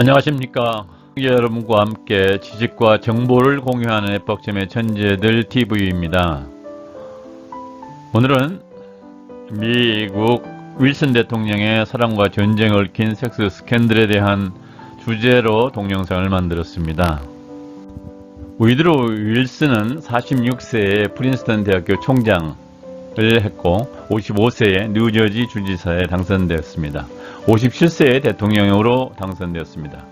안녕하십니까. 여러분과 함께 지식과 정보를 공유하는 에poch점의 천재들 TV입니다. 오늘은 미국 윌슨 대통령의 사랑과 전쟁을 얽힌 섹스 스캔들에 대한 주제로 동영상을 만들었습니다. 우드로 윌슨은 46세에 프린스턴 대학교 총장을 했고 55세에 뉴저지 주지사에 당선되었습니다. 57세에 대통령으로 당선되었습니다.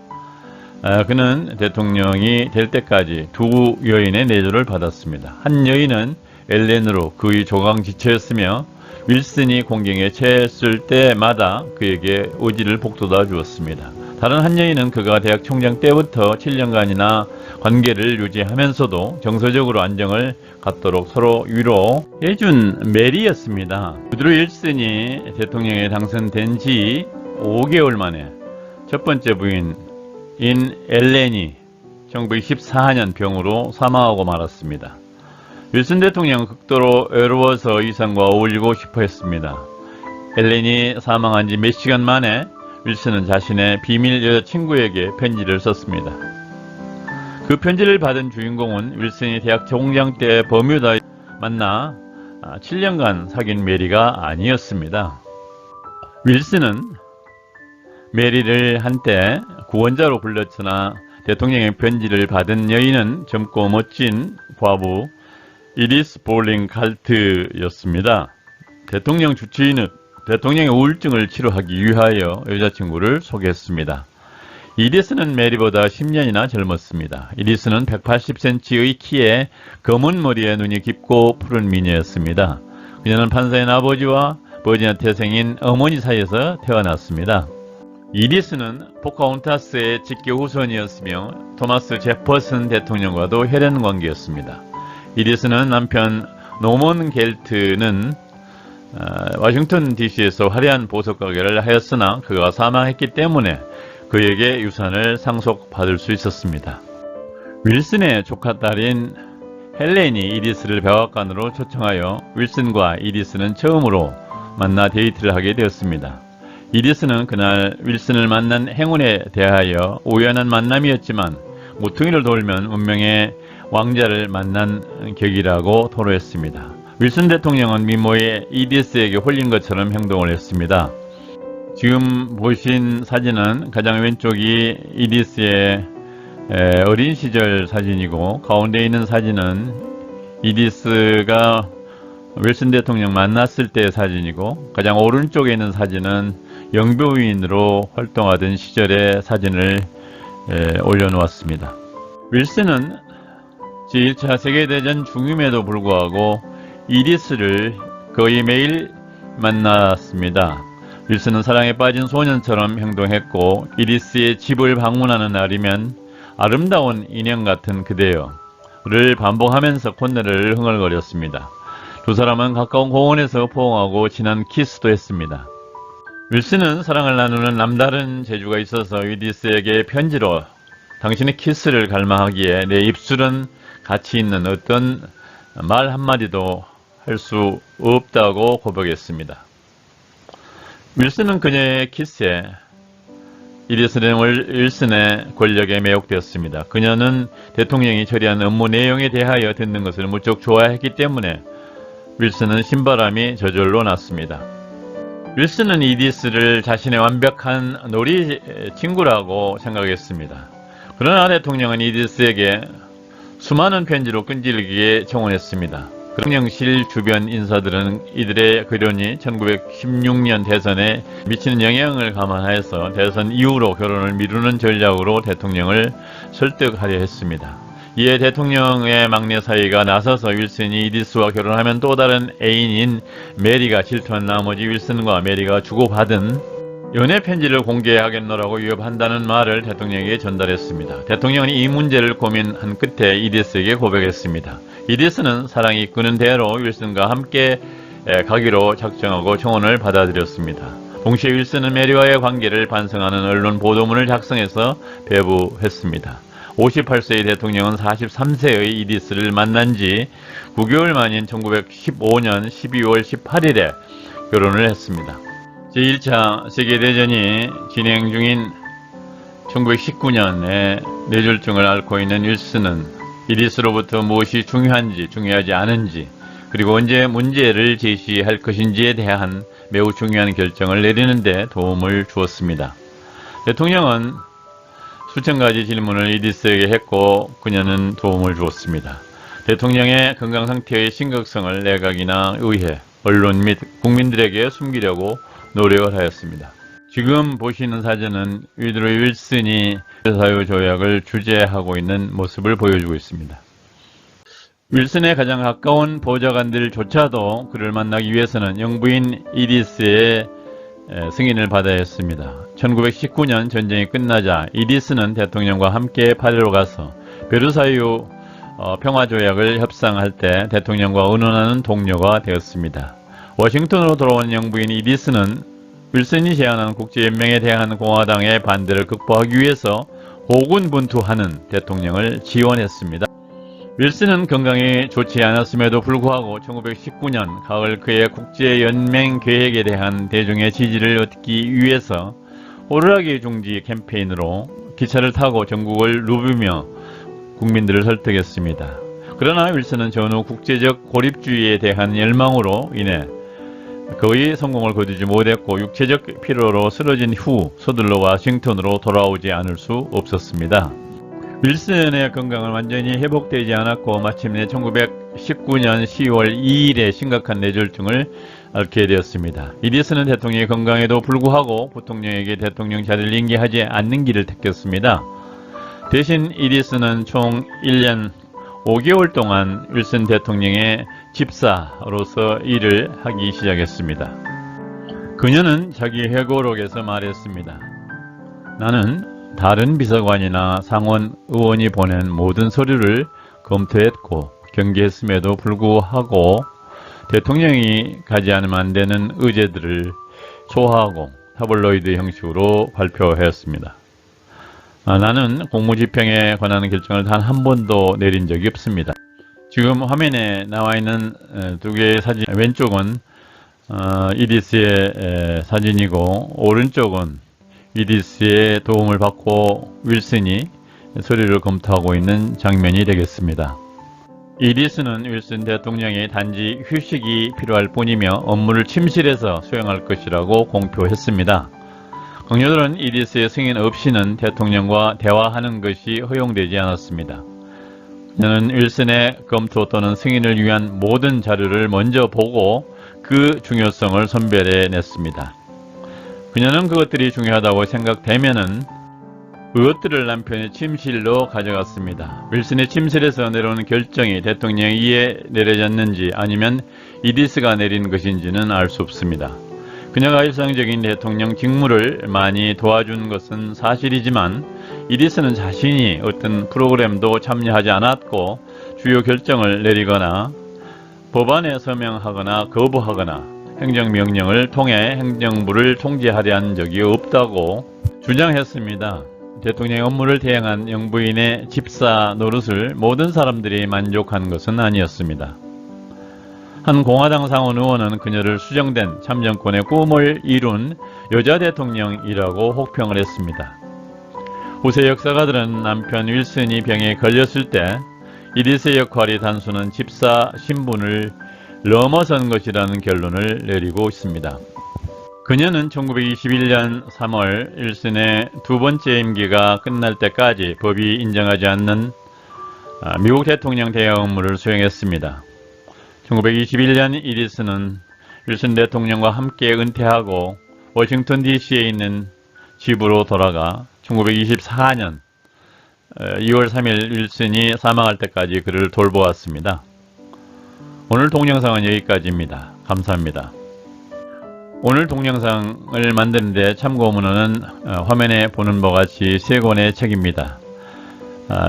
그는 대통령이 될 때까지 두 여인의 내조를 받았습니다. 한 여인은 엘렌으로 그의 조강지처였으며 윌슨이 공경에 처했을 때마다 그에게 의지를 북돋아 주었습니다. 다른 한 여인은 그가 대학 총장 때부터 7년간이나 관계를 유지하면서도 정서적으로 안정을 갖도록 서로 위로해준 메리였습니다. 우드로 윌슨이 대통령에 당선된 지 5개월 만에 첫 번째 부인인 엘렌이 1914년 병으로 사망하고 말았습니다. 윌슨 대통령은 극도로 외로워서 이상과 어울리고 싶어 했습니다. 엘렌이 사망한 지 몇 시간 만에 윌슨은 자신의 비밀 여자친구에게 편지를 썼습니다. 그 편지를 받은 주인공은 윌슨이 대학 총장 때 버뮤다에 만나 7년간 사귄 메리가 아니었습니다. 윌슨은 메리를 한때 구원자로 불렀으나 대통령의 편지를 받은 여인은 젊고 멋진 과부 이리스 볼링 칼트였습니다. 대통령 주치의는 대통령의 우울증을 치료하기 위하여 여자친구를 소개했습니다. 이리스는 메리보다 10년이나 젊었습니다. 이리스는 180cm의 키에 검은 머리에 눈이 깊고 푸른 미녀였습니다. 그녀는 판사인 아버지와 버지니아 태생인 어머니 사이에서 태어났습니다. 이리스는 포카혼타스의 직계 후손이었으며 토마스 제퍼슨 대통령과도 혈연 관계였습니다. 이리스는 남편 노먼 겔트는 워싱턴 DC에서 화려한 보석 가게를 하였으나 그가 사망했기 때문에 그에게 유산을 상속받을 수 있었습니다. 윌슨의 조카딸인 헬렌이 이리스를 백악관으로 초청하여 윌슨과 이리스는 처음으로 만나 데이트를 하게 되었습니다. 이리스는 그날 윌슨을 만난 행운에 대하여 우연한 만남이었지만 모퉁이를 돌면 운명의 왕자를 만난 격이라고 토로했습니다. 윌슨 대통령은 미모의 이리스에게 홀린 것처럼 행동을 했습니다. 지금 보신 사진은 가장 왼쪽이 이리스의 어린 시절 사진이고 가운데 있는 사진은 이리스가 윌슨 대통령 만났을 때의 사진이고 가장 오른쪽에 있는 사진은 영변인으로 활동하던 시절의 사진을 올려놓았습니다. 윌슨은 제1차 세계대전 중임에도 불구하고 이리스를 거의 매일 만났습니다. 윌슨은 사랑에 빠진 소년처럼 행동했고 이리스의 집을 방문하는 날이면 아름다운 인형 같은 그대여를 반복하면서 콧노래를 흥얼거렸습니다. 두 사람은 가까운 공원에서 포옹하고 진한 키스도 했습니다. 윌슨은 사랑을 나누는 남다른 재주가 있어서 이리스에게 편지로 당신의 키스를 갈망하기에 내 입술은 가치 있는 어떤 말 한마디도 할 수 없다고 고백했습니다. 윌슨은 그녀의 키스에 윌슨의 권력에 매혹되었습니다. 그녀는 대통령이 처리한 업무 내용에 대하여 듣는 것을 무척 좋아했기 때문에 윌슨은 신바람이 저절로 났습니다. 윌슨은 이리스를 자신의 완벽한 놀이 친구라고 생각했습니다. 그러나 대통령은 이리스에게 수많은 편지로 끈질기게 청원했습니다. 대통령실 주변 인사들은 이들의 결혼이 1916년 대선에 미치는 영향을 감안하여서 대선 이후로 결혼을 미루는 전략으로 대통령을 설득하려 했습니다. 이에 대통령의 막내 사위가 나서서 윌슨이 이리스와 결혼하면 또 다른 애인인 메리가 질투한 나머지 윌슨과 메리가 주고받은 연애 편지를 공개하겠노라고 위협한다는 말을 대통령에게 전달했습니다. 대통령은 이 문제를 고민한 끝에 이리스에게 고백했습니다. 이리스는 사랑이 이끄는 대로 윌슨과 함께 가기로 작정하고 청혼을 받아들였습니다. 동시에 윌슨은 메리와의 관계를 반성하는 언론 보도문을 작성해서 배부했습니다. 58세의 대통령은 43세의 이리스를 만난 지 9개월 만인 1915년 12월 18일에 결혼을 했습니다. 제1차 세계대전이 진행 중인 1919년에 뇌졸중을 앓고 있는 윌슨은 이디스로부터 무엇이 중요한지 중요하지 않은지 그리고 언제 문제를 제시할 것인지에 대한 매우 중요한 결정을 내리는 데 도움을 주었습니다. 대통령은 수천 가지 질문을 이디스에게 했고 그녀는 도움을 주었습니다. 대통령의 건강 상태의 심각성을 내각이나 의회, 언론 및 국민들에게 숨기려고 노력을 하였습니다. 지금 보시는 사진은 위드로 윌슨이 사유조약을 주재하고 있는 모습을 보여주고 있습니다. 윌슨의 가장 가까운 보좌관들조차도 그를 만나기 위해서는 영부인 이디스의 승인을 받아야 했습니다. 1919년 전쟁이 끝나자 이디스는 대통령과 함께 파리로 가서 베르사유 평화조약을 협상할 때 대통령과 의논하는 동료가 되었습니다. 워싱턴으로 돌아온 영부인 이디스는 윌슨이 제안한 국제연맹에 대한 공화당의 반대를 극복하기 위해서 고군분투하는 대통령을 지원했습니다. 윌슨은 건강이 좋지 않았음에도 불구하고 1919년 가을 그의 국제연맹 계획에 대한 대중의 지지를 얻기 위해서 호루라기 중지 캠페인으로 기차를 타고 전국을 누비며 국민들을 설득했습니다. 그러나 윌슨은 전후 국제적 고립주의에 대한 열망으로 인해 거의 성공을 거두지 못했고 육체적 피로로 쓰러진 후 서둘러 워싱턴으로 돌아오지 않을 수 없었습니다. 윌슨의 건강은 완전히 회복되지 않았고 마침내 1919년 10월 2일에 심각한 뇌졸중을 앓게 되었습니다. 이디스는 대통령의 건강에도 불구하고 부통령에게 대통령 자리를 인계하지 않는 길을 택했습니다. 대신 이디스는 총 1년 5개월 동안 윌슨 대통령의 집사로서 일을 하기 시작했습니다. 그녀는 자기 회고록에서 말했습니다. 나는 다른 비서관이나 상원 의원이 보낸 모든 서류를 검토했고 경계했음에도 불구하고 대통령이 가지 않으면 안 되는 의제들을 소화하고 타블로이드 형식으로 발표하였습니다. 나는 공무집행에 관한 결정을 단 한 번도 내린 적이 없습니다. 지금 화면에 나와 있는 두 개의 사진, 왼쪽은 이디스의 사진이고 오른쪽은 이디스의 도움을 받고 윌슨이 서류를 검토하고 있는 장면이 되겠습니다. 이디스는 윌슨 대통령이 단지 휴식이 필요할 뿐이며 업무를 침실에서 수행할 것이라고 공표했습니다. 동료들은 이디스의 승인 없이는 대통령과 대화하는 것이 허용되지 않았습니다. 그녀는 윌슨의 검토 또는 승인을 위한 모든 자료를 먼저 보고 그 중요성을 선별해냈습니다. 그녀는 그것들이 중요하다고 생각되면은 그것들을 남편의 침실로 가져갔습니다. 윌슨의 침실에서 내려오는 결정이 대통령에 의해 내려졌는지 아니면 이디스가 내린 것인지는 알 수 없습니다. 그녀가 일상적인 대통령 직무를 많이 도와준 것은 사실이지만 이디스는 자신이 어떤 프로그램도 참여하지 않았고 주요 결정을 내리거나 법안에 서명하거나 거부하거나 행정명령을 통해 행정부를 통제하려 한 적이 없다고 주장했습니다. 대통령의 업무를 대행한 영부인의 집사 노릇을 모든 사람들이 만족한 것은 아니었습니다. 한 공화당 상원 의원은 그녀를 수정된 참정권의 꿈을 이룬 여자 대통령이라고 혹평을 했습니다. 후세 역사가들은 남편 윌슨이 병에 걸렸을 때 이디스의 역할이 단순한 집사 신분을 넘어선 것이라는 결론을 내리고 있습니다. 그녀는 1921년 3월 윌슨의 두 번째 임기가 끝날 때까지 법이 인정하지 않는 미국 대통령 대행 업무를 수행했습니다. 1921년 이디스는 윌슨 대통령과 함께 은퇴하고 워싱턴 DC에 있는 집으로 돌아가 1924년 2월 3일 윌슨이 사망할 때까지 그를 돌보았습니다. 오늘 동영상은 여기까지입니다. 감사합니다. 오늘 동영상을 만드는데 참고 문헌은 화면에 보는 바와 같이 3권의 책입니다.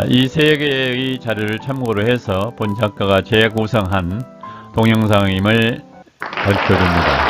이 3개의 자료를 참고로 해서 본 작가가 재구성한 동영상임을 밝혀줍니다.